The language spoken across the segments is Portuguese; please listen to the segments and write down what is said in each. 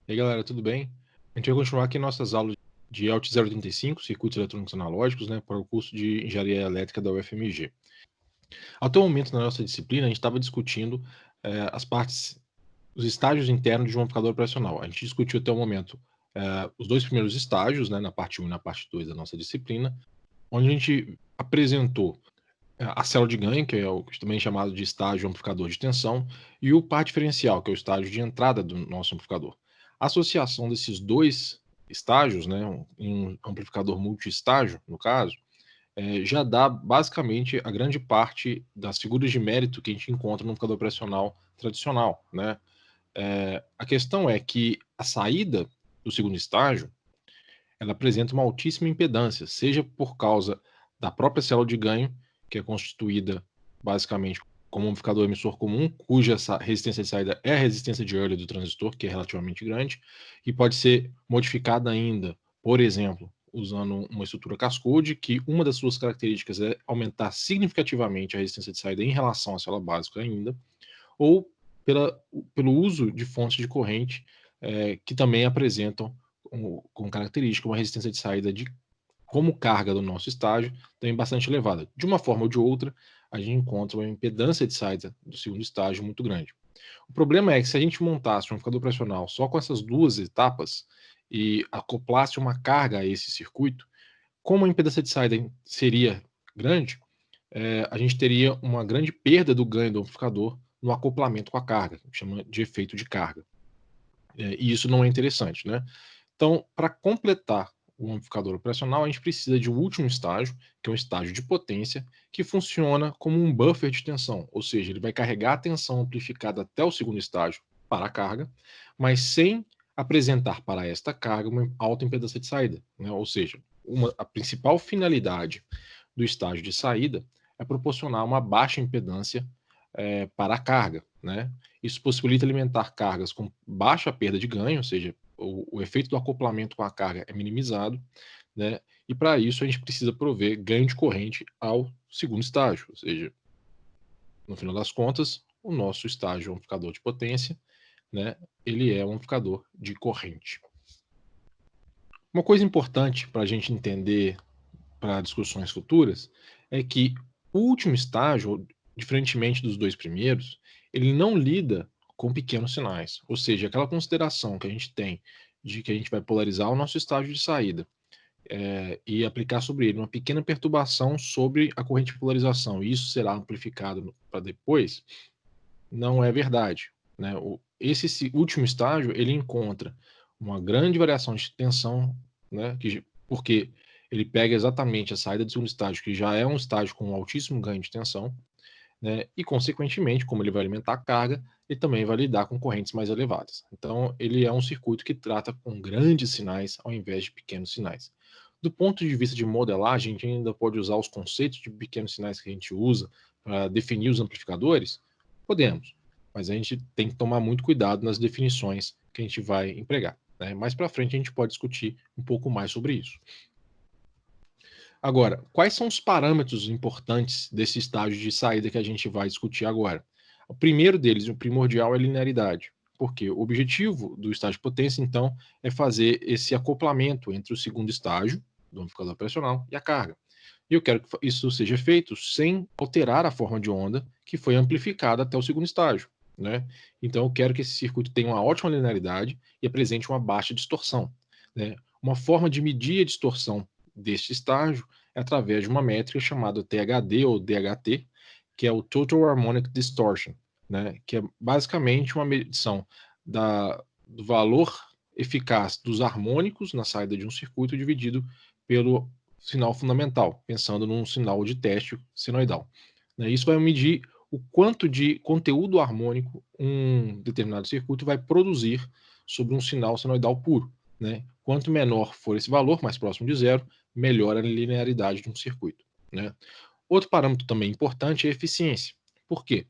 E aí, galera, tudo bem? A gente vai continuar aqui nossas aulas de ELT 035, Circuitos Eletrônicos Analógicos, né, para o curso de Engenharia Elétrica da UFMG. Até o momento, na nossa disciplina, a gente estava discutindo as partes, os estágios internos de um amplificador operacional. A gente discutiu até o momento os dois primeiros estágios, né, na parte 1 e na parte 2 da nossa disciplina, onde a gente apresentou a célula de ganho, que é o também chamado de estágio amplificador de tensão, e o par diferencial, que é o estágio de entrada do nosso amplificador. A associação desses dois estágios, né, em um amplificador multiestágio, no caso, já dá basicamente a grande parte das figuras de mérito que a gente encontra no amplificador operacional tradicional, né? A questão é que a saída do segundo estágio, ela apresenta uma altíssima impedância, seja por causa da própria célula de ganho, que é constituída basicamente como um amplificador emissor comum, cuja resistência de saída é a resistência de Early do transistor, que é relativamente grande, e pode ser modificada ainda, por exemplo, usando uma estrutura cascode, que uma das suas características é aumentar significativamente a resistência de saída em relação à célula básica ainda, ou pelo uso de fontes de corrente que também apresentam com característica uma resistência de saída de como carga do nosso estágio também bastante elevada. De uma forma ou de outra, a gente encontra uma impedância de saída do segundo estágio muito grande. O problema é que se a gente montasse um amplificador operacional só com essas duas etapas e acoplasse uma carga a esse circuito, como a impedância de saída seria grande, a gente teria uma grande perda do ganho do amplificador no acoplamento com a carga, que chama de efeito de carga. E isso não é interessante, né? Então, para completar o amplificador operacional, a gente precisa de um último estágio, que é um estágio de potência, que funciona como um buffer de tensão, ou seja, ele vai carregar a tensão amplificada até o segundo estágio para a carga, mas sem apresentar para esta carga uma alta impedância de saída, né? Ou seja, a principal finalidade do estágio de saída é proporcionar uma baixa impedância para a carga, né? Isso possibilita alimentar cargas com baixa perda de ganho, ou seja, o efeito do acoplamento com a carga é minimizado, né? E para isso a gente precisa prover ganho de corrente ao segundo estágio, ou seja, no final das contas, o nosso estágio amplificador de potência, né? Ele é um amplificador de corrente. Uma coisa importante para a gente entender para discussões futuras é que o último estágio, diferentemente dos dois primeiros, ele não lida com pequenos sinais, ou seja, aquela consideração que a gente tem de que a gente vai polarizar o nosso estágio de saída e aplicar sobre ele uma pequena perturbação sobre a corrente de polarização, e isso será amplificado para depois, não é verdade, né? Esse último estágio ele encontra uma grande variação de tensão, né? Porque ele pega exatamente a saída do segundo estágio, que já é um estágio com um altíssimo ganho de tensão, né? E consequentemente, como ele vai alimentar a carga, ele também vai lidar com correntes mais elevadas. Então, ele é um circuito que trata com grandes sinais ao invés de pequenos sinais. Do ponto de vista de modelagem, a gente ainda pode usar os conceitos de pequenos sinais que a gente usa para definir os amplificadores? Podemos, mas a gente tem que tomar muito cuidado nas definições que a gente vai empregar, né? Mais para frente a gente pode discutir um pouco mais sobre isso. Agora, quais são os parâmetros importantes desse estágio de saída que a gente vai discutir agora? O primeiro deles, o primordial, é a linearidade, porque o objetivo do estágio de potência, então, é fazer esse acoplamento entre o segundo estágio do amplificador operacional e a carga. E eu quero que isso seja feito sem alterar a forma de onda que foi amplificada até o segundo estágio, né? Então, eu quero que esse circuito tenha uma ótima linearidade e apresente uma baixa distorção, né? Uma forma de medir a distorção deste estágio é através de uma métrica chamada THD ou DHT, que é o Total Harmonic Distortion, né? Que é basicamente uma medição do valor eficaz dos harmônicos na saída de um circuito dividido pelo sinal fundamental, pensando num sinal de teste senoidal. Isso vai medir o quanto de conteúdo harmônico um determinado circuito vai produzir sobre um sinal senoidal puro, né? Quanto menor for esse valor, mais próximo de zero, melhor a linearidade de um circuito, né? Outro parâmetro também importante é a eficiência. Por quê?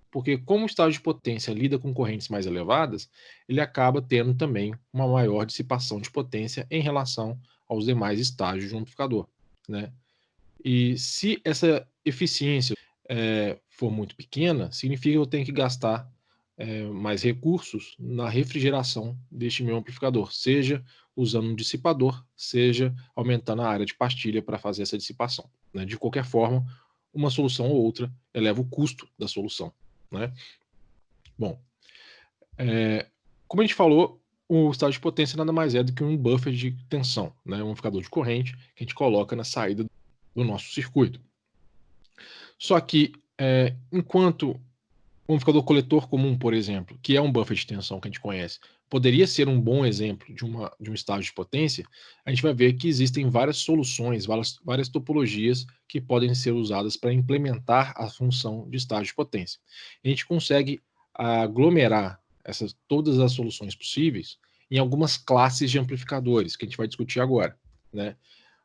Porque como o estágio de potência lida com correntes mais elevadas, ele acaba tendo também uma maior dissipação de potência em relação aos demais estágios de um amplificador, né? E se essa eficiência for muito pequena, significa que eu tenho que gastar mais recursos na refrigeração deste meu amplificador, seja usando um dissipador, seja aumentando a área de pastilha para fazer essa dissipação, né? De qualquer forma, uma solução ou outra eleva o custo da solução, né? Bom, como a gente falou, o estágio de potência nada mais é do que um buffer de tensão, né? Um amplificador de corrente que a gente coloca na saída do nosso circuito. Só que, enquanto o amplificador coletor comum, por exemplo, que é um buffer de tensão que a gente conhece, poderia ser um bom exemplo de um estágio de potência, a gente vai ver que existem várias soluções, várias topologias que podem ser usadas para implementar a função de estágio de potência. A gente consegue aglomerar todas as soluções possíveis em algumas classes de amplificadores, que a gente vai discutir agora, né?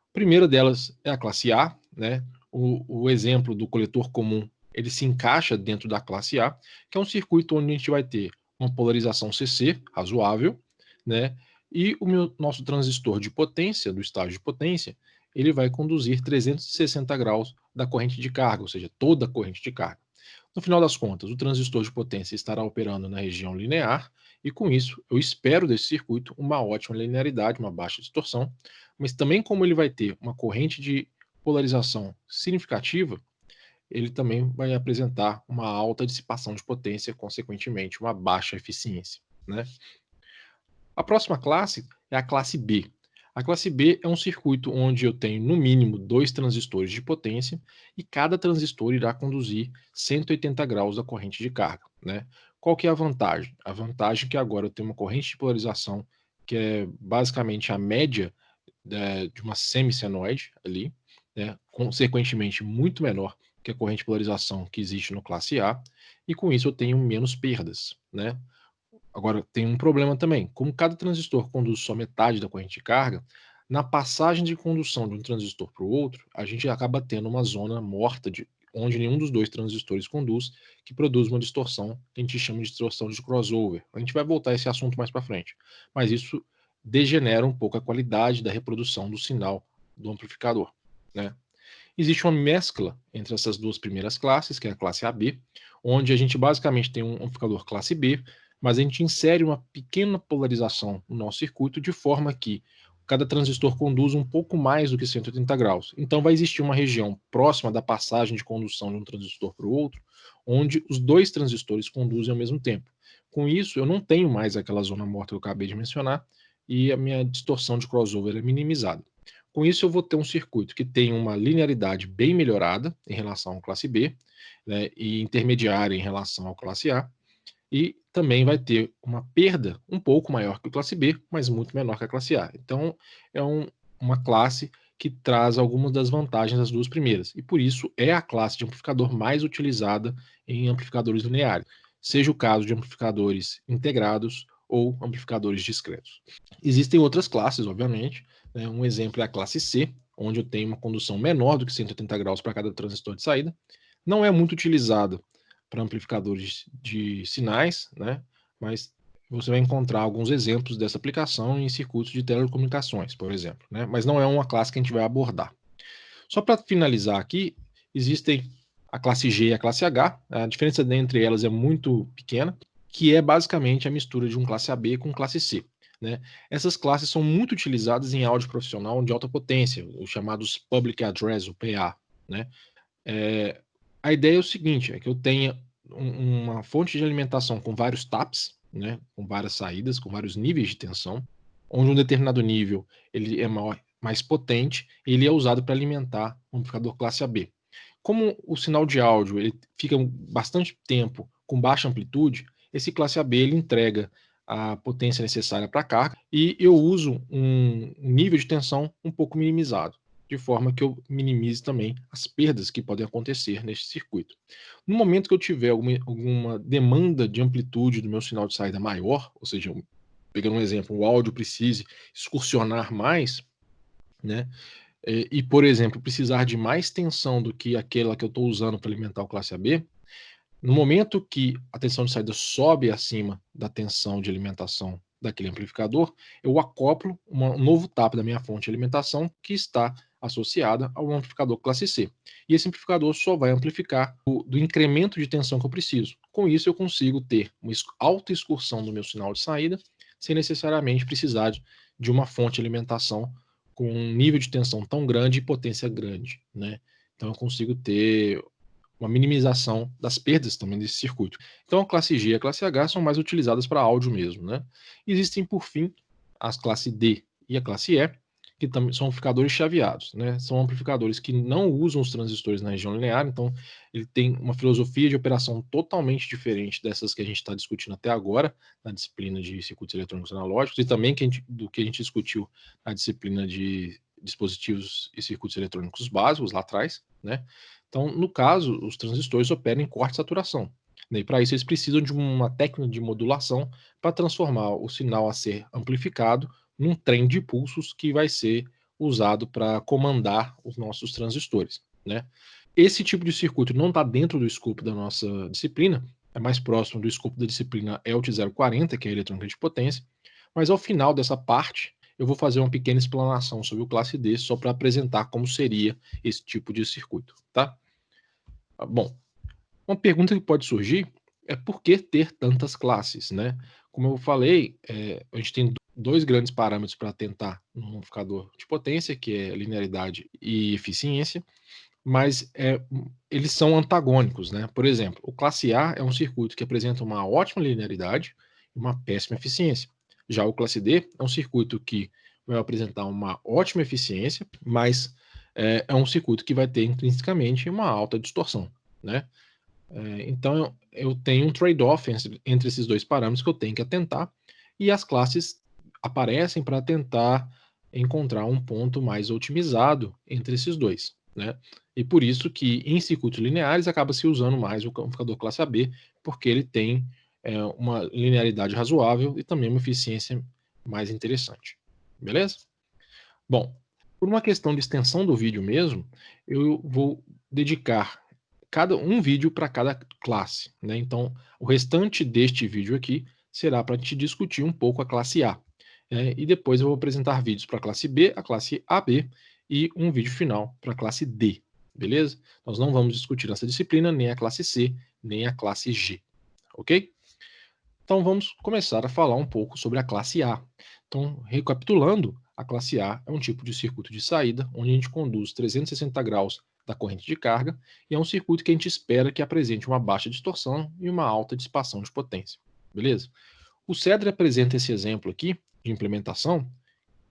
A primeira delas é a classe A, né? O exemplo do coletor comum, ele se encaixa dentro da classe A, que é um circuito onde a gente vai ter uma polarização CC razoável, né? E nosso transistor de potência, do estágio de potência, ele vai conduzir 360 graus da corrente de carga, ou seja, toda a corrente de carga. No final das contas, o transistor de potência estará operando na região linear, e com isso, eu espero desse circuito uma ótima linearidade, uma baixa distorção, mas também como ele vai ter uma corrente de polarização significativa, ele também vai apresentar uma alta dissipação de potência, consequentemente, uma baixa eficiência, né? A próxima classe é a classe B. A classe B é um circuito onde eu tenho, no mínimo, 2 transistores de potência e cada transistor irá conduzir 180 graus da corrente de carga, né? Qual que é a vantagem? A vantagem é que agora eu tenho uma corrente de polarização que é basicamente a média de uma semicenoide ali, né? Consequentemente muito menor que a corrente de polarização que existe no classe A, e com isso eu tenho menos perdas, né? Agora, tem um problema também. Como cada transistor conduz só metade da corrente de carga, na passagem de condução de um transistor para o outro, a gente acaba tendo uma zona morta onde nenhum dos dois transistores conduz, que produz uma distorção que a gente chama de distorção de crossover. A gente vai voltar a esse assunto mais para frente. Mas isso degenera um pouco a qualidade da reprodução do sinal do amplificador, né? Existe uma mescla entre essas duas primeiras classes, que é a classe AB, onde a gente basicamente tem um amplificador classe B, mas a gente insere uma pequena polarização no nosso circuito de forma que cada transistor conduz um pouco mais do que 180 graus. Então vai existir uma região próxima da passagem de condução de um transistor para o outro, onde os dois transistores conduzem ao mesmo tempo. Com isso, eu não tenho mais aquela zona morta que eu acabei de mencionar e a minha distorção de crossover é minimizada. Com isso, eu vou ter um circuito que tem uma linearidade bem melhorada em relação ao classe B, né, e intermediária em relação ao classe A, e também vai ter uma perda um pouco maior que o classe B, mas muito menor que a classe A. Então, é uma classe que traz algumas das vantagens das duas primeiras, e por isso é a classe de amplificador mais utilizada em amplificadores lineares, seja o caso de amplificadores integrados ou amplificadores discretos. Existem outras classes, obviamente, né? Um exemplo é a classe C, onde eu tenho uma condução menor do que 180 graus para cada transistor de saída. Não é muito utilizada para amplificadores de sinais, né? Mas você vai encontrar alguns exemplos dessa aplicação em circuitos de telecomunicações, por exemplo, né? Mas não é uma classe que a gente vai abordar. Só para finalizar aqui, existem a classe G e a classe H. A diferença entre elas é muito pequena, que é basicamente a mistura de um classe AB com classe C, né? Essas classes são muito utilizadas em áudio profissional de alta potência, os chamados Public Address, o PA, né? A ideia é o seguinte, é que eu tenha uma fonte de alimentação com vários taps, né, com várias saídas, com vários níveis de tensão, onde um determinado nível ele é mais potente, ele é usado para alimentar um amplificador classe AB. Como o sinal de áudio ele fica bastante tempo com baixa amplitude, esse classe AB ele entrega a potência necessária para a carga e eu uso um nível de tensão um pouco minimizado, de forma que eu minimize também as perdas que podem acontecer neste circuito. No momento que eu tiver alguma demanda de amplitude do meu sinal de saída maior, ou seja, pegando um exemplo, o áudio precise excursionar mais, né? E, por exemplo, precisar de mais tensão do que aquela que eu estou usando para alimentar o classe AB, no momento que a tensão de saída sobe acima da tensão de alimentação daquele amplificador, eu acoplo um novo tap da minha fonte de alimentação que está associada ao amplificador classe C. E esse amplificador só vai amplificar do incremento de tensão que eu preciso. Com isso, eu consigo ter uma alta excursão do meu sinal de saída, sem necessariamente precisar de uma fonte de alimentação com um nível de tensão tão grande e potência grande, né? Então eu consigo ter uma minimização das perdas também desse circuito. Então a classe G e a classe H são mais utilizadas para áudio mesmo, né? Existem, por fim, as classe D e a classe E, que também são amplificadores chaveados, né? São amplificadores que não usam os transistores na região linear, então ele tem uma filosofia de operação totalmente diferente dessas que a gente está discutindo até agora na disciplina de circuitos eletrônicos analógicos e também do que a gente discutiu na disciplina de dispositivos e circuitos eletrônicos básicos lá atrás, né? Então, no caso, os transistores operam em corte de saturação, né? E para isso eles precisam de uma técnica de modulação para transformar o sinal a ser amplificado num trem de pulsos que vai ser usado para comandar os nossos transistores, né? Esse tipo de circuito não está dentro do escopo da nossa disciplina, é mais próximo do escopo da disciplina ELT 040, que é a eletrônica de potência, mas ao final dessa parte eu vou fazer uma pequena explanação sobre o classe D, só para apresentar como seria esse tipo de circuito, tá? Bom, uma pergunta que pode surgir é por que ter tantas classes, né? Como eu falei, a gente tem dois grandes parâmetros para tentar um amplificador de potência, que é linearidade e eficiência, mas eles são antagônicos, né? Por exemplo, o classe A é um circuito que apresenta uma ótima linearidade e uma péssima eficiência. Já o classe D é um circuito que vai apresentar uma ótima eficiência, mas é um circuito que vai ter intrinsecamente uma alta distorção, né? Então eu tenho um trade-off entre esses dois parâmetros que eu tenho que atentar, e as classes aparecem para tentar encontrar um ponto mais otimizado entre esses dois, né? E por isso que em circuitos lineares acaba se usando mais o amplificador classe AB, porque ele tem uma linearidade razoável e também uma eficiência mais interessante. Beleza? Bom, por uma questão de extensão do vídeo mesmo, eu vou dedicar um vídeo para cada classe, né? Então, o restante deste vídeo aqui será para te discutir um pouco a classe A, né? E depois eu vou apresentar vídeos para a classe B, a classe AB e um vídeo final para a classe D, beleza? Nós não vamos discutir nessa disciplina nem a classe C, nem a classe G, ok? Então vamos começar a falar um pouco sobre a classe A. Então, recapitulando, a classe A é um tipo de circuito de saída onde a gente conduz 360 graus da corrente de carga e é um circuito que a gente espera que apresente uma baixa distorção e uma alta dissipação de potência. Beleza? O CEDRE apresenta esse exemplo aqui de implementação.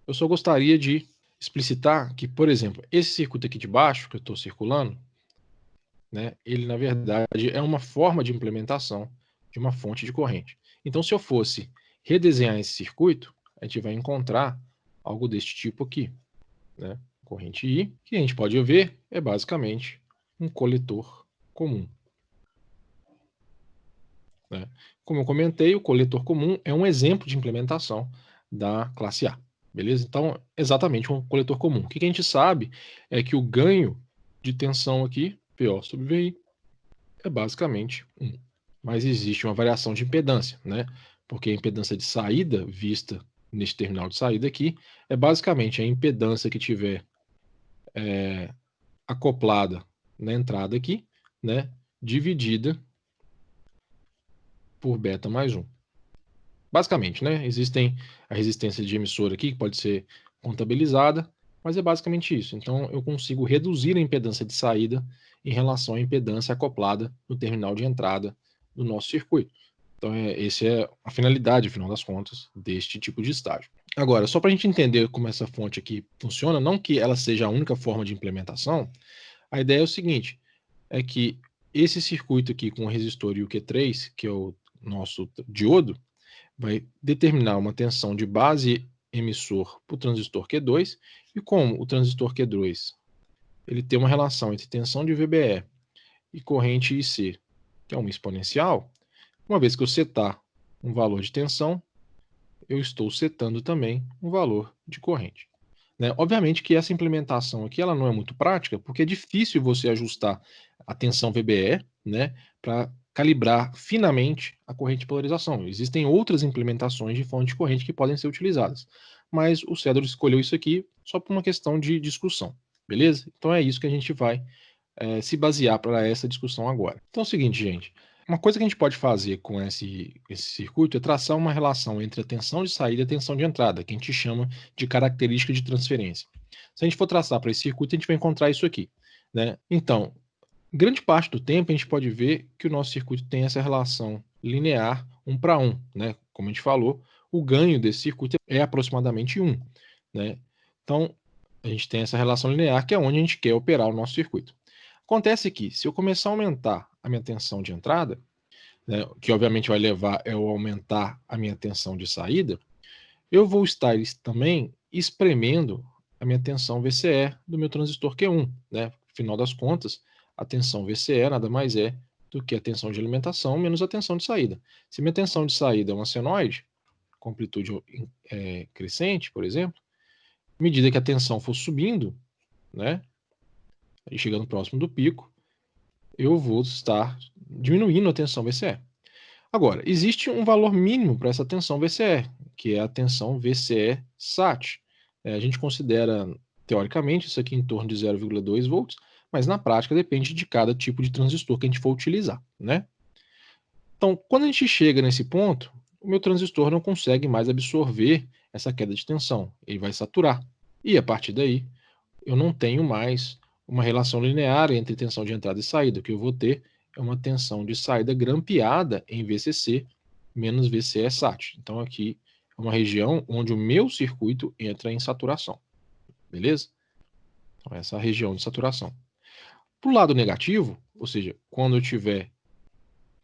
Eu só gostaria de explicitar que, por exemplo, esse circuito aqui de baixo que eu estou circulando, né, ele na verdade é uma forma de implementação de uma fonte de corrente. Então, se eu fosse redesenhar esse circuito, a gente vai encontrar algo deste tipo aqui, né? Corrente I, que a gente pode ver é basicamente um coletor comum, né? Como eu comentei, o coletor comum é um exemplo de implementação da classe A, beleza? Então, exatamente um coletor comum. O que a gente sabe é que o ganho de tensão aqui, PO sobre VI, é basicamente 1. Mas existe uma variação de impedância, né? Porque a impedância de saída, vista neste terminal de saída aqui, é basicamente a impedância que tiver acoplada na entrada aqui, né? Dividida por beta mais 1. Basicamente, né? Existem a resistência de emissor aqui, que pode ser contabilizada, mas é basicamente isso. Então, eu consigo reduzir a impedância de saída em relação à impedância acoplada no terminal de entrada do nosso circuito. Então, essa é a finalidade, afinal das contas, deste tipo de estágio. Agora, só para a gente entender como essa fonte aqui funciona, não que ela seja a única forma de implementação, a ideia é o seguinte, é que esse circuito aqui com o resistor e o Q3, que é o nosso diodo, vai determinar uma tensão de base emissor para o transistor Q2, e como o transistor Q2 ele tem uma relação entre tensão de VBE e corrente IC, que é uma exponencial, uma vez que eu setar um valor de tensão, eu estou setando também um valor de corrente, né? Obviamente que essa implementação aqui ela não é muito prática, porque é difícil você ajustar a tensão VBE, né, para calibrar finamente a corrente de polarização. Existem outras implementações de fonte de corrente que podem ser utilizadas, mas o Cedro escolheu isso aqui só por uma questão de discussão. beleza? Então é isso que a gente vai se basear para essa discussão agora. Então é o seguinte, gente, uma coisa que a gente pode fazer com esse circuito é traçar uma relação entre a tensão de saída e a tensão de entrada, que a gente chama de característica de transferência. Se a gente for traçar para esse circuito, a gente vai encontrar isso aqui, né? Então, grande parte do tempo a gente pode ver que o nosso circuito tem essa relação linear 1 para 1, né? Como a gente falou, o ganho desse circuito é aproximadamente 1, né? Então, a gente tem essa relação linear que é onde a gente quer operar o nosso circuito. Acontece que, se eu começar a aumentar a minha tensão de entrada, né, que obviamente vai levar ao aumentar a minha tensão de saída, eu vou estar também espremendo a minha tensão VCE do meu transistor Q1, né? Afinal das contas, a tensão VCE nada mais é do que a tensão de alimentação menos a tensão de saída. Se minha tensão de saída é uma senoide, com amplitude crescente, por exemplo, à medida que a tensão for subindo, né, e chegando próximo do pico, eu vou estar diminuindo a tensão VCE. Agora, existe um valor mínimo para essa tensão VCE, que é a tensão VCE-SAT. A gente considera, teoricamente, isso aqui em torno de 0,2 volts, mas na prática depende de cada tipo de transistor que a gente for utilizar, né? Então, quando a gente chega nesse ponto, o meu transistor não consegue mais absorver essa queda de tensão, ele vai saturar. E a partir daí, eu não tenho mais uma relação linear entre tensão de entrada e saída. O que eu vou ter é uma tensão de saída grampeada em VCC menos VCE-SAT. Então aqui é uma região onde o meu circuito entra em saturação, beleza? Então essa é a região de saturação. Para o lado negativo, ou seja, quando eu tiver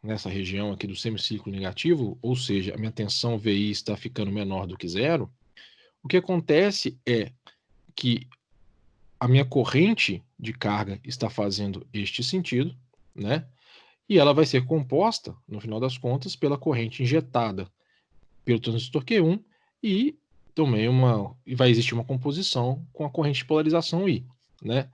nessa região aqui do semicírculo negativo, ou seja, a minha tensão VI está ficando menor do que zero, o que acontece é que a minha corrente de carga está fazendo este sentido, né? E ela vai ser composta, no final das contas, pela corrente injetada pelo transistor Q1 e também vai existir uma composição com a corrente de polarização I, né?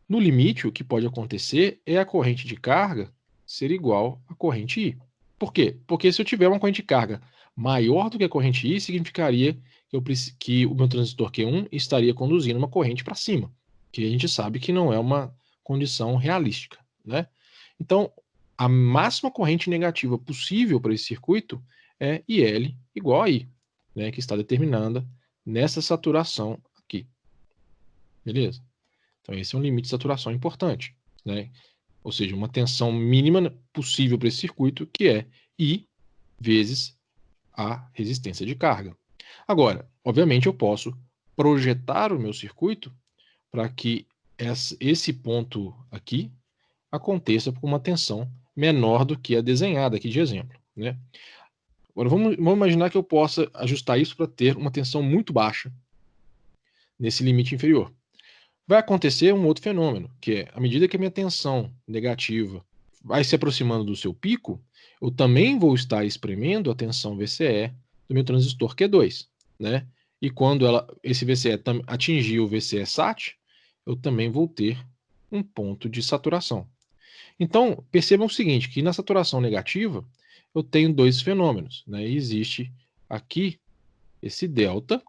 No limite, o que pode acontecer é a corrente de carga ser igual à corrente I. Por quê? Porque se eu tiver uma corrente de carga maior do que a corrente I, significaria que o meu transistor Q1 estaria conduzindo uma corrente para cima, que a gente sabe que não é uma condição realística, né? Então, a máxima corrente negativa possível para esse circuito é IL igual a I, né, que está determinada nessa saturação aqui. Beleza? Então, esse é um limite de saturação importante, né? Ou seja, uma tensão mínima possível para esse circuito, que é I vezes a resistência de carga. Agora, obviamente, eu posso projetar o meu circuito para que esse ponto aqui aconteça com uma tensão menor do que a desenhada aqui de exemplo, né? Agora, vamos imaginar que eu possa ajustar isso para ter uma tensão muito baixa nesse limite inferior. Vai acontecer um outro fenômeno, que é, à medida que a minha tensão negativa vai se aproximando do seu pico, eu também vou estar espremendo a tensão VCE do meu transistor Q2, né? E quando esse VCE atingir o VCE SAT, eu também vou ter um ponto de saturação. Então, percebam o seguinte, que na saturação negativa, eu tenho dois fenômenos, né? Existe aqui esse delta,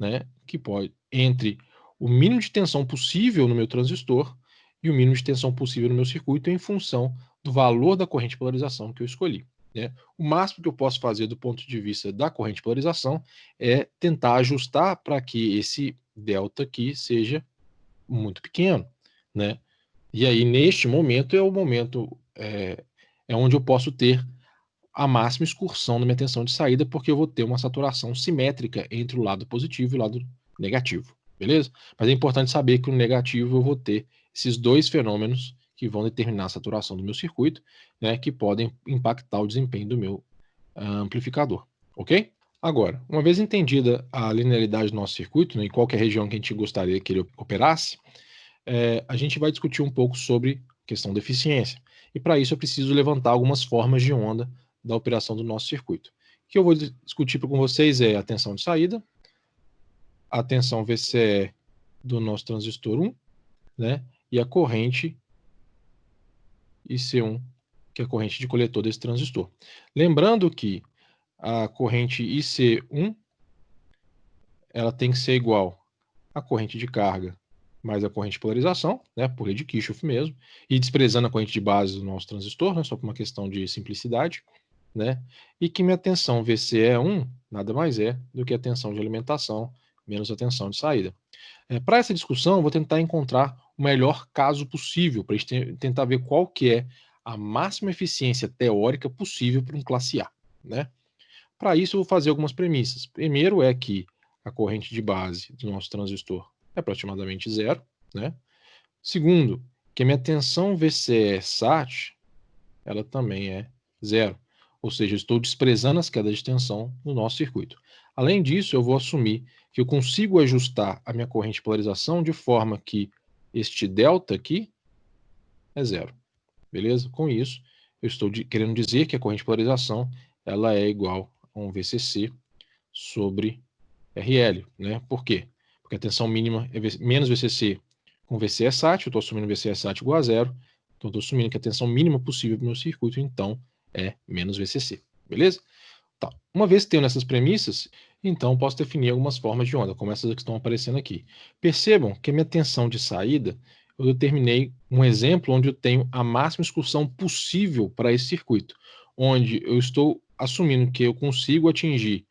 né, que pode entre o mínimo de tensão possível no meu transistor e o mínimo de tensão possível no meu circuito em função do valor da corrente de polarização que eu escolhi, né? O máximo que eu posso fazer do ponto de vista da corrente de polarização é tentar ajustar para que esse delta aqui seja muito pequeno, né? E aí, neste momento, é o momento onde eu posso ter a máxima excursão da minha tensão de saída, porque eu vou ter uma saturação simétrica entre o lado positivo e o lado negativo, beleza? Mas é importante saber que no negativo eu vou ter esses dois fenômenos que vão determinar a saturação do meu circuito, né, que podem impactar o desempenho do meu amplificador, ok? Agora, uma vez entendida a linearidade do nosso circuito, né, em qualquer região que a gente gostaria que ele operasse, a gente vai discutir um pouco sobre questão de eficiência. E para isso eu preciso levantar algumas formas de onda da operação do nosso circuito. O que eu vou discutir com vocês é a tensão de saída, a tensão VCE do nosso transistor 1, né, e a corrente IC1, que é a corrente de coletor desse transistor. Lembrando que a corrente IC1 ela tem que ser igual à corrente de carga mais a corrente de polarização, né, por lei de Kirchhoff mesmo, e desprezando a corrente de base do nosso transistor, né, só por uma questão de simplicidade, né, e que minha tensão VCE1 nada mais é do que a tensão de alimentação menos a tensão de saída. Para essa discussão, eu vou tentar encontrar o melhor caso possível, para a gente tentar ver qual que é a máxima eficiência teórica possível para um classe A, né? Para isso, eu vou fazer algumas premissas. Primeiro é que a corrente de base do nosso transistor é aproximadamente zero, né? Segundo, que a minha tensão VCE-SAT, ela também é zero. Ou seja, eu estou desprezando as quedas de tensão no nosso circuito. Além disso, eu vou assumir que eu consigo ajustar a minha corrente de polarização de forma que este delta aqui é zero. Beleza? Com isso, eu estou querendo dizer que a corrente de polarização ela é igual a um VCC sobre RL, né? Por quê? Porque a tensão mínima é menos VCC com VCE-SAT, eu estou assumindo VCE-SAT igual a zero, então estou assumindo que a tensão mínima possível para o meu circuito, então, é menos VCC, beleza? Tá. Uma vez que tenho essas premissas, então posso definir algumas formas de onda, como essas que estão aparecendo aqui. Percebam que a minha tensão de saída, eu determinei um exemplo onde eu tenho a máxima excursão possível para esse circuito, onde eu estou assumindo que eu consigo atingir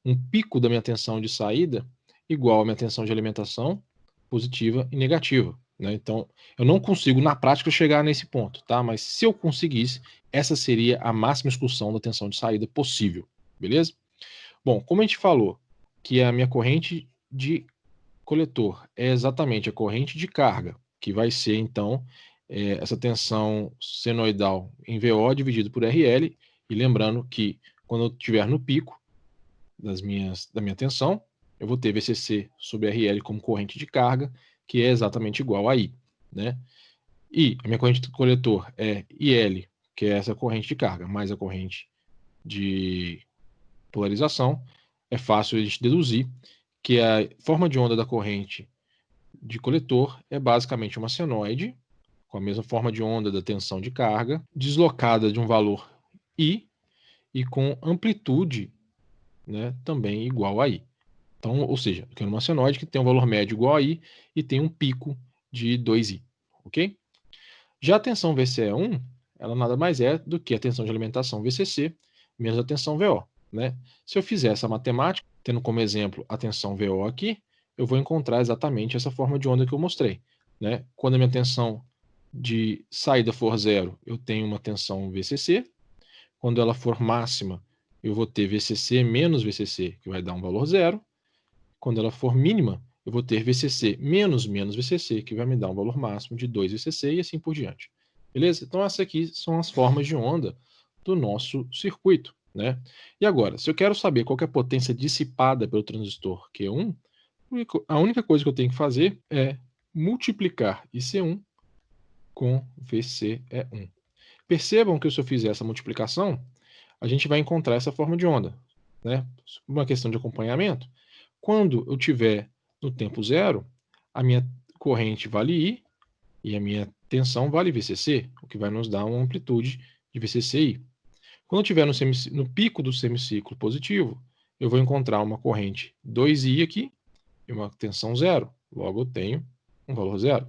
um pico da minha tensão de saída igual à minha tensão de alimentação positiva e negativa, né? Então, eu não consigo na prática chegar nesse ponto, tá? Mas se eu conseguisse, essa seria a máxima excursão da tensão de saída possível, beleza? Bom, como a gente falou que a minha corrente de coletor é exatamente a corrente de carga, que vai ser então essa tensão senoidal em VO dividido por RL, e lembrando que quando eu estiver no pico da minha tensão, eu vou ter VCC sobre RL como corrente de carga, que é exatamente igual a I, né? E a minha corrente de coletor é IL, que é essa corrente de carga, mais a corrente de polarização. É fácil a gente deduzir que a forma de onda da corrente de coletor é basicamente uma senoide, com a mesma forma de onda da tensão de carga, deslocada de um valor I e com amplitude, né, também igual a I. Então, ou seja, eu tenho uma senoide que tem um valor médio igual a I e tem um pico de 2I, ok? Já a tensão VCE1, ela nada mais é do que a tensão de alimentação VCC menos a tensão VO, né? Se eu fizer essa matemática, tendo como exemplo a tensão VO aqui, eu vou encontrar exatamente essa forma de onda que eu mostrei, né? Quando a minha tensão de saída for zero, eu tenho uma tensão VCC. Quando ela for máxima, eu vou ter VCC menos VCC, que vai dar um valor zero. Quando ela for mínima, eu vou ter VCC menos VCC, que vai me dar um valor máximo de 2 VCC e assim por diante. Beleza? Então, essas aqui são as formas de onda do nosso circuito, né? E agora, se eu quero saber qual que é a potência dissipada pelo transistor Q1, a única coisa que eu tenho que fazer é multiplicar IC1 com VCE1. Percebam que se eu fizer essa multiplicação, a gente vai encontrar essa forma de onda, né? Uma questão de acompanhamento. Quando eu tiver no tempo zero, a minha corrente vale I e a minha tensão vale VCC, o que vai nos dar uma amplitude de VCCI. Quando eu estiver no pico do semiciclo positivo, eu vou encontrar uma corrente 2I aqui e uma tensão zero. Logo, eu tenho um valor zero,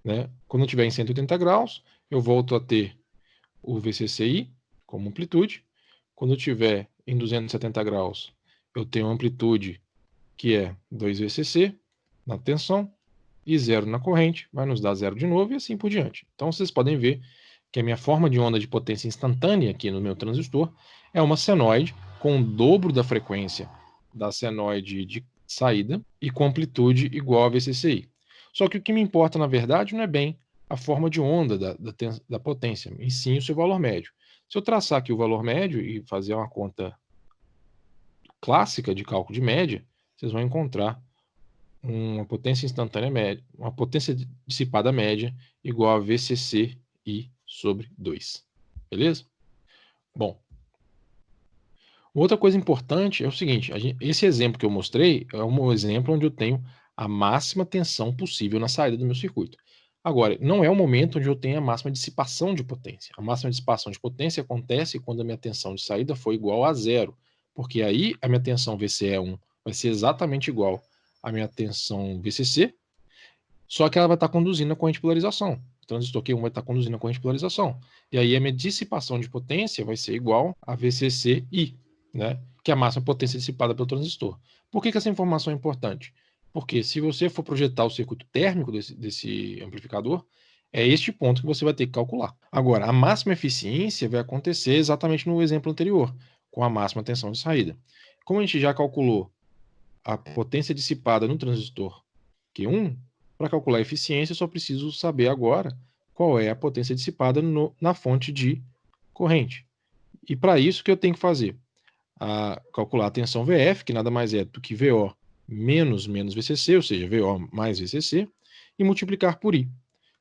né? Quando eu estiver em 180 graus, eu volto a ter o VCCI como amplitude. Quando eu estiver em 270 graus, eu tenho amplitude que é 2 VCC na tensão e zero na corrente, vai nos dar zero de novo e assim por diante. Então vocês podem ver que a minha forma de onda de potência instantânea aqui no meu transistor é uma senoide com o dobro da frequência da senoide de saída e com amplitude igual a VCCI. Só que o que me importa, na verdade, não é bem a forma de onda da potência, e sim o seu valor médio. Se eu traçar aqui o valor médio e fazer uma conta clássica de cálculo de média, vocês vão encontrar uma potência instantânea média, uma potência dissipada média igual a VCCI sobre 2. Beleza? Bom, outra coisa importante é o seguinte, esse exemplo que eu mostrei é um exemplo onde eu tenho a máxima tensão possível na saída do meu circuito. Agora, não é o momento onde eu tenho a máxima dissipação de potência. A máxima dissipação de potência acontece quando a minha tensão de saída for igual a zero, porque aí a minha tensão VCE1 vai ser exatamente igual à minha tensão VCC, só que ela vai estar conduzindo a corrente de polarização. O transistor Q1 vai estar conduzindo a corrente de polarização. E aí a minha dissipação de potência vai ser igual a VCCI, né? Que é a máxima potência dissipada pelo transistor. Por que essa informação é importante? Porque se você for projetar o circuito térmico desse amplificador, é este ponto que você vai ter que calcular. Agora, a máxima eficiência vai acontecer exatamente no exemplo anterior, com a máxima tensão de saída. Como a gente já calculou a potência dissipada no transistor Q1, para calcular a eficiência, eu só preciso saber agora qual é a potência dissipada na fonte de corrente. E para isso, o que eu tenho que fazer? Calcular a tensão VF, que nada mais é do que VO menos VCC, ou seja, VO mais VCC, e multiplicar por I.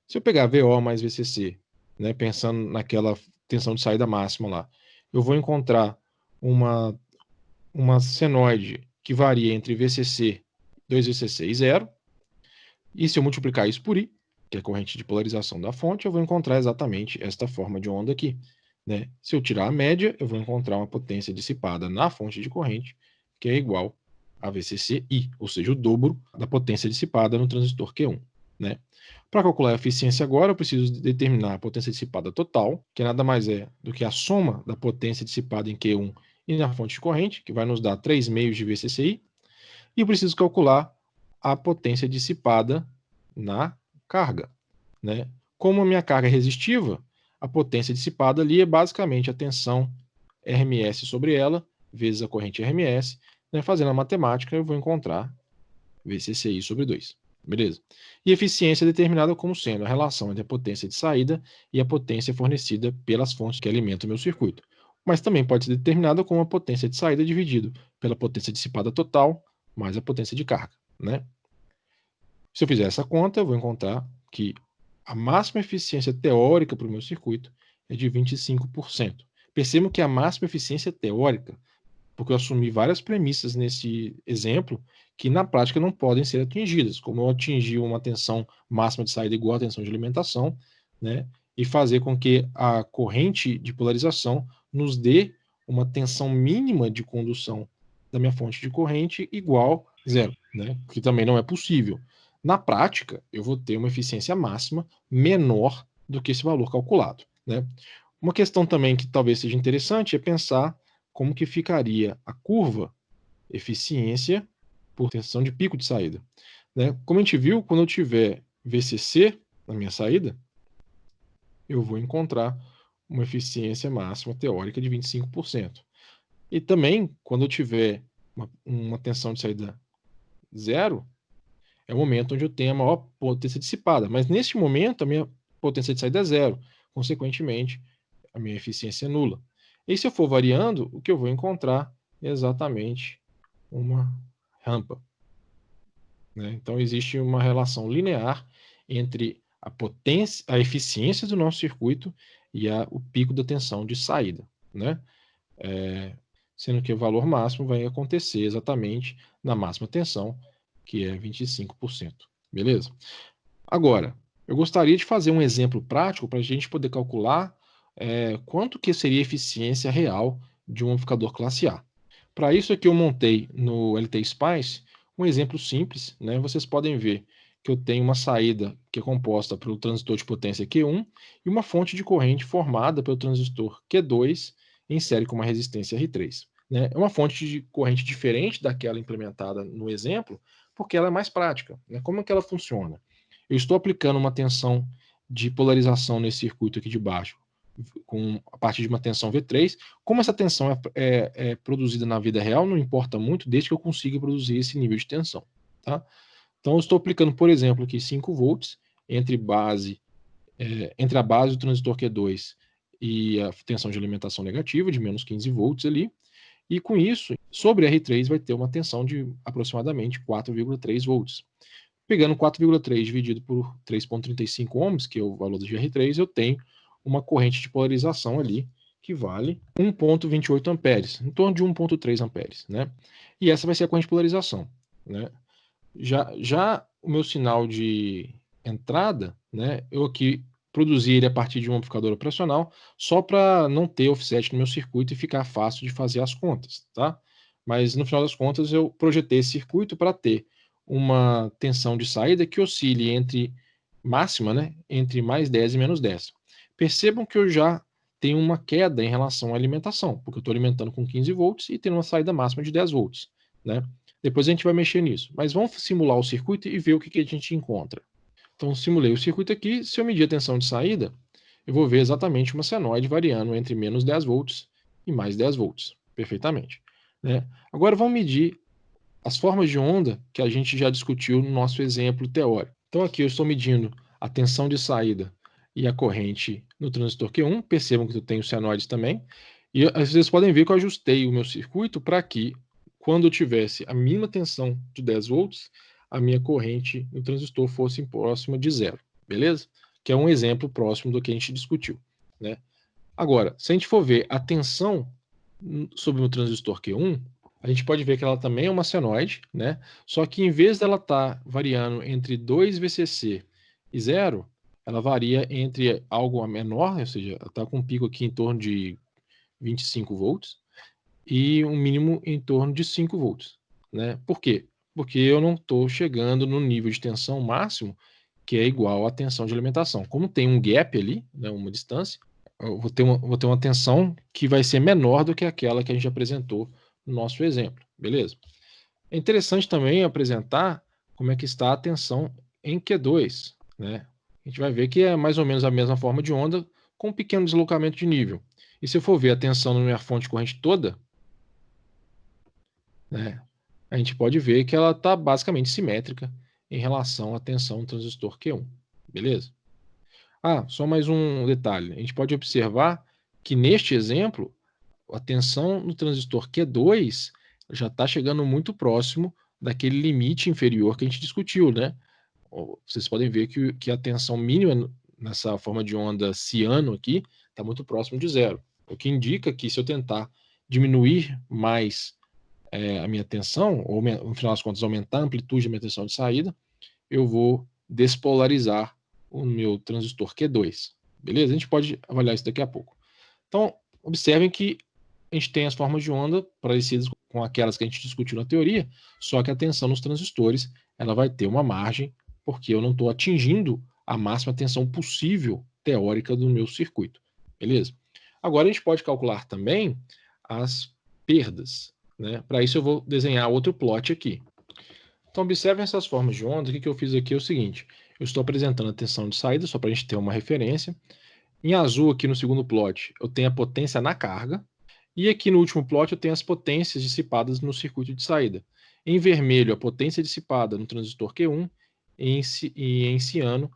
Se eu pegar VO mais VCC, né, pensando naquela tensão de saída máxima lá, eu vou encontrar uma senoide que varia entre VCC, 2VCC e 0. E se eu multiplicar isso por I, que é a corrente de polarização da fonte, eu vou encontrar exatamente esta forma de onda aqui, né? Se eu tirar a média, eu vou encontrar uma potência dissipada na fonte de corrente, que é igual a VCCI, ou seja, o dobro da potência dissipada no transistor Q1, né? Para calcular a eficiência agora, eu preciso determinar a potência dissipada total, que nada mais é do que a soma da potência dissipada em Q1 e na fonte de corrente, que vai nos dar 3 meios de VCCI, e eu preciso calcular a potência dissipada na carga, né? Como a minha carga é resistiva, a potência dissipada ali é basicamente a tensão RMS sobre ela, vezes a corrente RMS, né? Fazendo a matemática, eu vou encontrar VCCI sobre 2. Beleza? E eficiência é determinada como sendo a relação entre a potência de saída e a potência fornecida pelas fontes que alimentam o meu circuito. Mas também pode ser determinada como a potência de saída dividido pela potência dissipada total mais a potência de carga, né? Se eu fizer essa conta, eu vou encontrar que a máxima eficiência teórica para o meu circuito é de 25%. Percebam que a máxima eficiência teórica, porque eu assumi várias premissas nesse exemplo que na prática não podem ser atingidas, como eu atingir uma tensão máxima de saída igual à tensão de alimentação, né, e fazer com que a corrente de polarização nos dê uma tensão mínima de condução da minha fonte de corrente igual a zero, né, que também não é possível. Na prática, eu vou ter uma eficiência máxima menor do que esse valor calculado, né? Uma questão também que talvez seja interessante é pensar como que ficaria a curva eficiência por tensão de pico de saída, né? Como a gente viu, quando eu tiver VCC na minha saída, eu vou encontrar uma eficiência máxima teórica de 25%. E também, quando eu tiver uma tensão de saída zero, é o momento onde eu tenho a maior potência dissipada. Mas neste momento, a minha potência de saída é zero. Consequentemente, a minha eficiência é nula. E se eu for variando, o que eu vou encontrar é exatamente uma rampa, né? Então, existe uma relação linear entre a eficiência do nosso circuito e o pico da tensão de saída, né? Sendo que o valor máximo vai acontecer exatamente na máxima tensão, que é 25%. Beleza? Agora, eu gostaria de fazer um exemplo prático para a gente poder calcular quanto que seria a eficiência real de um amplificador classe A. Para isso aqui eu montei no LT Spice um exemplo simples, né? Vocês podem ver que eu tenho uma saída que é composta pelo transistor de potência Q1 e uma fonte de corrente formada pelo transistor Q2 em série com uma resistência R3. Né? É uma fonte de corrente diferente daquela implementada no exemplo, porque ela é mais prática. Né? Como é que ela funciona? Eu estou aplicando uma tensão de polarização nesse circuito aqui de baixo, a partir de uma tensão V3. Como essa tensão é produzida na vida real, não importa muito, desde que eu consiga produzir esse nível de tensão. Tá? Então, eu estou aplicando, por exemplo, aqui 5 volts entre a base do transistor Q2 e a tensão de alimentação negativa, de menos 15 volts ali. E com isso, sobre R3 vai ter uma tensão de aproximadamente 4,3 volts. Pegando 4,3 dividido por 3,35 ohms, que é o valor do GR3, eu tenho uma corrente de polarização ali que vale 1,28 amperes, em torno de 1,3 amperes, né? E essa vai ser a corrente de polarização, né? Já o meu sinal de entrada, né? Eu aqui produzi ele a partir de um amplificador operacional, só para não ter offset no meu circuito e ficar fácil de fazer as contas, tá? Mas no final das contas eu projetei esse circuito para ter uma tensão de saída que oscile entre máxima, né, entre mais 10 e menos 10. Percebam que eu já tenho uma queda em relação à alimentação, porque eu estou alimentando com 15 volts e tendo uma saída máxima de 10 volts, né? Depois a gente vai mexer nisso. Mas vamos simular o circuito e ver o que a gente encontra. Então, simulei o circuito aqui. Se eu medir a tensão de saída, eu vou ver exatamente uma senoide variando entre menos 10 volts e mais 10 volts, perfeitamente, né? Agora vamos medir as formas de onda que a gente já discutiu no nosso exemplo teórico. Então aqui eu estou medindo a tensão de saída e a corrente no transistor Q1. Percebam que eu tenho senoides também. E vocês podem ver que eu ajustei o meu circuito para que, quando eu tivesse a mínima tensão de 10 volts, a minha corrente no transistor fosse próxima de zero, beleza? Que é um exemplo próximo do que a gente discutiu, né? Agora, se a gente for ver a tensão sobre o transistor Q1, a gente pode ver que ela também é uma senoide, né? Só que em vez dela estar variando entre 2 VCC e 0, ela varia entre algo menor, ou seja, ela está com um pico aqui em torno de 25 volts e um mínimo em torno de 5 volts, né? Por quê? Porque eu não estou chegando no nível de tensão máximo que é igual à tensão de alimentação. Como tem um gap ali, né, uma distância, eu vou ter uma tensão que vai ser menor do que aquela que a gente apresentou no nosso exemplo, beleza? É interessante também apresentar como é que está a tensão em Q2, né? A gente vai ver que é mais ou menos a mesma forma de onda, com um pequeno deslocamento de nível. E se eu for ver a tensão na minha fonte de corrente toda, né, a gente pode ver que ela está basicamente simétrica em relação à tensão do transistor Q1, beleza? Ah, só mais um detalhe. A gente pode observar que neste exemplo, a tensão no transistor Q2 já está chegando muito próximo daquele limite inferior que a gente discutiu, né? Vocês podem ver que a tensão mínima nessa forma de onda ciano aqui está muito próximo de zero. O que indica que se eu tentar diminuir mais a minha tensão, ou no final das contas aumentar a amplitude da minha tensão de saída, eu vou despolarizar o meu transistor Q2. Beleza? A gente pode avaliar isso daqui a pouco. Então, observem que a gente tem as formas de onda parecidas com aquelas que a gente discutiu na teoria, só que a tensão nos transistores ela vai ter uma margem, porque eu não estou atingindo a máxima tensão possível teórica do meu circuito. Beleza? Agora a gente pode calcular também as perdas, né? Para isso eu vou desenhar outro plot aqui. Então observem essas formas de onda. O que eu fiz aqui é o seguinte: eu estou apresentando a tensão de saída, só para a gente ter uma referência. Em azul, aqui no segundo plot, eu tenho a potência na carga. E aqui no último plot, eu tenho as potências dissipadas no circuito de saída. Em vermelho, a potência dissipada no transistor Q1. E em ciano,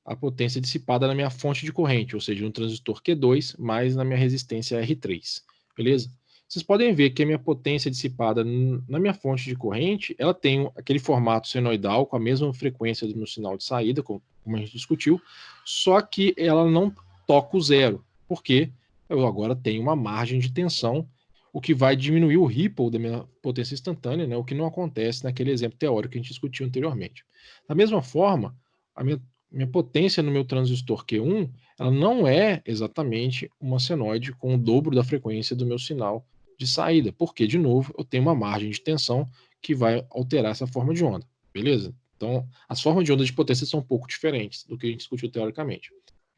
a potência dissipada na minha fonte de corrente, ou seja, no transistor Q2, mais na minha resistência R3. Beleza? Vocês podem ver que a minha potência dissipada na minha fonte de corrente, ela tem aquele formato senoidal com a mesma frequência do meu sinal de saída, como a gente discutiu, só que ela não toca o zero, porque eu agora tenho uma margem de tensão, o que vai diminuir o ripple da minha potência instantânea, né, o que não acontece naquele exemplo teórico que a gente discutiu anteriormente. Da mesma forma, a minha potência no meu transistor Q1, ela não é exatamente uma senoide com o dobro da frequência do meu sinal de saída, porque, de novo, eu tenho uma margem de tensão que vai alterar essa forma de onda, beleza? Então, as formas de onda de potência são um pouco diferentes do que a gente discutiu teoricamente.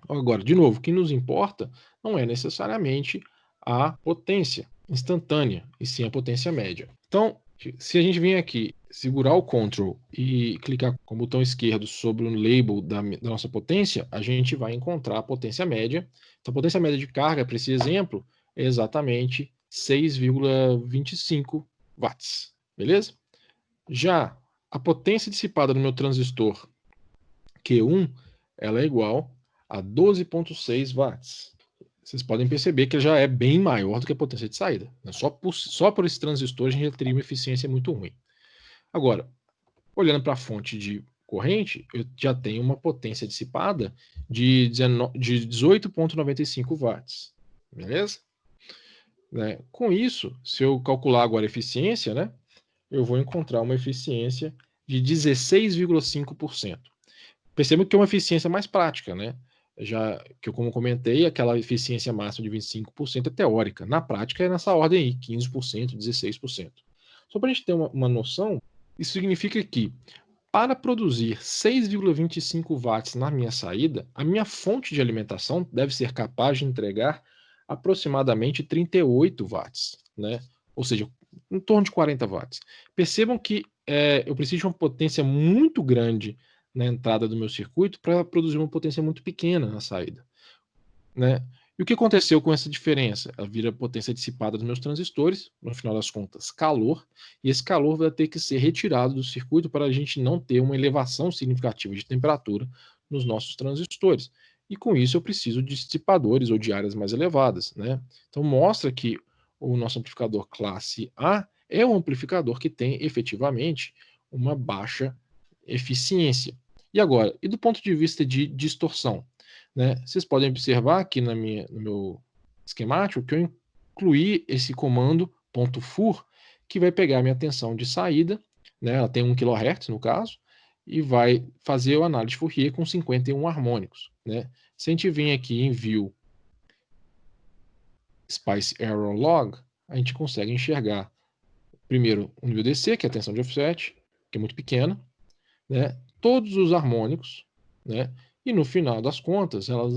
Agora, de novo, o que nos importa não é necessariamente a potência instantânea, e sim a potência média. Então, se a gente vir aqui, segurar o Ctrl e clicar com o botão esquerdo sobre o label da nossa potência, a gente vai encontrar a potência média. Então, a potência média de carga, para esse exemplo, é exatamente 6,25 watts, beleza? Já a potência dissipada no meu transistor Q1, ela é igual a 12,6 watts. Vocês podem perceber que já é bem maior do que a potência de saída. Só por esse transistor a gente já teria uma eficiência muito ruim. Agora, olhando para a fonte de corrente, eu já tenho uma potência dissipada de 18,95 watts. Beleza? Né? Com isso, se eu calcular agora a eficiência, né, eu vou encontrar uma eficiência de 16,5%. Perceba que é uma eficiência mais prática, né? Já que eu, como comentei, aquela eficiência máxima de 25% é teórica. Na prática é nessa ordem aí, 15%, 16%. Só para a gente ter uma noção, Isso significa que, para produzir 6,25 watts na minha saída, a minha fonte de alimentação deve ser capaz de entregar aproximadamente 38 watts, né? Ou seja, em torno de 40 watts. Percebam que eu preciso de uma potência muito grande na entrada do meu circuito para produzir uma potência muito pequena na saída, né? E o que aconteceu com essa diferença? Ela vira potência dissipada dos meus transistores, no final das contas, calor, e esse calor vai ter que ser retirado do circuito para a gente não ter uma elevação significativa de temperatura nos nossos transistores. E com isso eu preciso de dissipadores ou de áreas mais elevadas, né? Então mostra que o nosso amplificador classe A é um amplificador que tem efetivamente uma baixa eficiência. E agora, e do ponto de vista de distorção? Né? Vocês podem observar aqui no meu esquemático que eu incluí esse comando .fur, que vai pegar a minha tensão de saída, né? Ela tem 1 kHz no caso, e vai fazer a análise de Fourier com 51 harmônicos. Né? Se a gente vir aqui em View Spice Error Log, a gente consegue enxergar primeiro o nível DC, que é a tensão de offset, que é muito pequena, né? Todos os harmônicos, né? E no final das contas, ela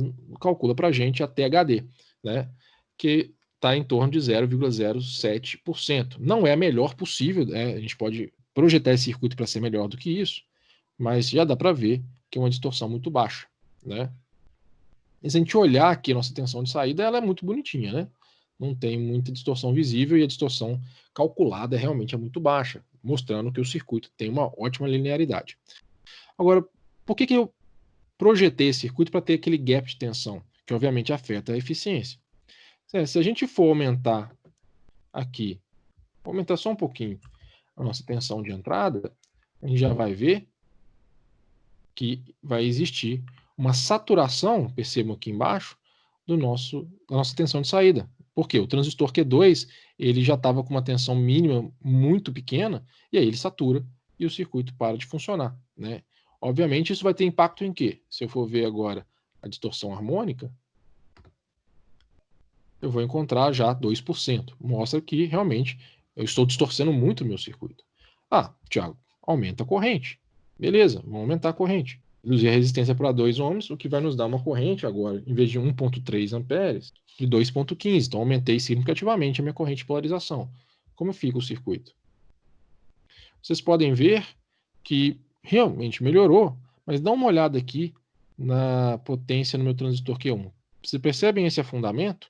calcula para a gente a THD, né? Que está em torno de 0,07%. Não é a melhor possível, né? A gente pode projetar esse circuito para ser melhor do que isso, mas já dá para ver que é uma distorção muito baixa, né? E se a gente olhar aqui a nossa tensão de saída, ela é muito bonitinha, né? Não tem muita distorção visível e a distorção calculada realmente é muito baixa, mostrando que o circuito tem uma ótima linearidade. Agora, por que eu projetei esse circuito para ter aquele gap de tensão, que obviamente afeta a eficiência? Se a gente for aumentar aqui, aumentar só um pouquinho a nossa tensão de entrada, a gente já vai ver que vai existir uma saturação, percebam aqui embaixo, da nossa tensão de saída. Por quê? O transistor Q2 ele já estava com uma tensão mínima muito pequena, e aí ele satura e o circuito para de funcionar, né? Obviamente, isso vai ter impacto em quê? Se eu for ver agora a distorção harmônica, eu vou encontrar já 2%. Mostra que realmente eu estou distorcendo muito o meu circuito. Ah, Thiago, aumenta a corrente. Beleza, vamos aumentar a corrente. Reduzir a resistência para 2 ohms, o que vai nos dar uma corrente agora, em vez de 1,3 amperes, de 2,15. Então, aumentei significativamente a minha corrente de polarização. Como fica o circuito? Vocês podem ver que realmente melhorou, mas dá uma olhada aqui na potência no meu transistor Q1. Vocês percebem esse afundamento?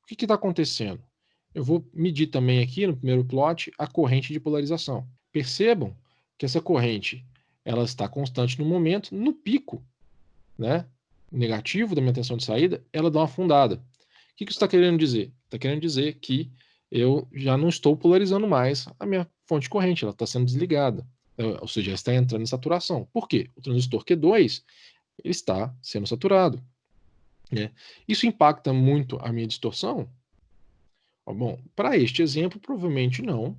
O que está acontecendo? Eu vou medir também aqui no primeiro plot a corrente de polarização. Percebam que essa corrente ela está constante no momento, no pico, né, negativo da minha tensão de saída, ela dá uma afundada. O que isso está querendo dizer? Está querendo dizer que eu já não estou polarizando mais a minha fonte de corrente, ela está sendo desligada. Ou seja, ela está entrando em saturação. Por quê? O transistor Q2 ele está sendo saturado. Né? Isso impacta muito a minha distorção? Bom, para este exemplo, provavelmente não.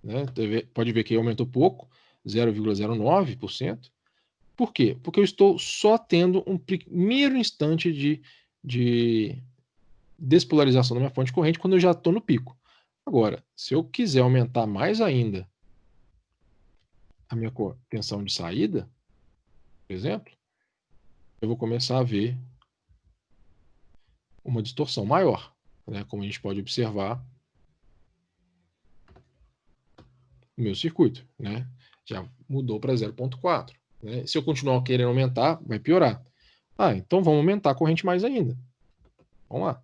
Né? Pode ver que aumentou pouco, 0,09%. Por quê? Porque eu estou só tendo um primeiro instante de despolarização da minha fonte de corrente quando eu já estou no pico. Agora, se eu quiser aumentar mais ainda a minha tensão de saída, por exemplo, eu vou começar a ver uma distorção maior, né? Como a gente pode observar no meu circuito, né? Já mudou para 0,4. Né? Se eu continuar querendo aumentar, vai piorar. Ah, então vamos aumentar a corrente mais ainda. Vamos lá.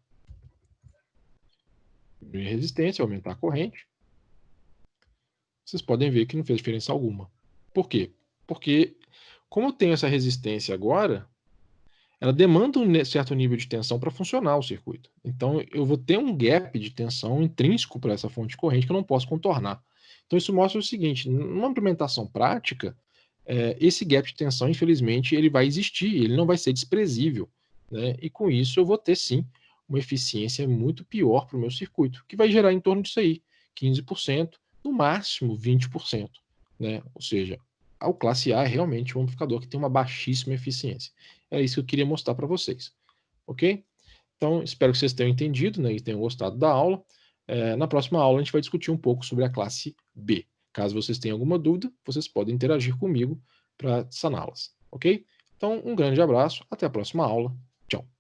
Diminuir a resistência, aumentar a corrente. Vocês podem ver que não fez diferença alguma. Por quê? Porque, como eu tenho essa resistência agora, ela demanda um certo nível de tensão para funcionar o circuito. Então, eu vou ter um gap de tensão intrínseco para essa fonte de corrente que eu não posso contornar. Então, isso mostra o seguinte: numa implementação prática, esse gap de tensão, infelizmente, ele vai existir, ele não vai ser desprezível. Né? E com isso, eu vou ter sim uma eficiência muito pior para o meu circuito, que vai gerar em torno disso aí, 15%, no máximo 20%. Né? Ou seja, o classe A é realmente um amplificador que tem uma baixíssima eficiência. É isso que eu queria mostrar para vocês. Ok? Então, espero que vocês tenham entendido, né, e tenham gostado da aula. Na próxima aula, a gente vai discutir um pouco sobre a classe B. Caso vocês tenham alguma dúvida, vocês podem interagir comigo para saná-las, ok? Então, um grande abraço, até a próxima aula. Tchau.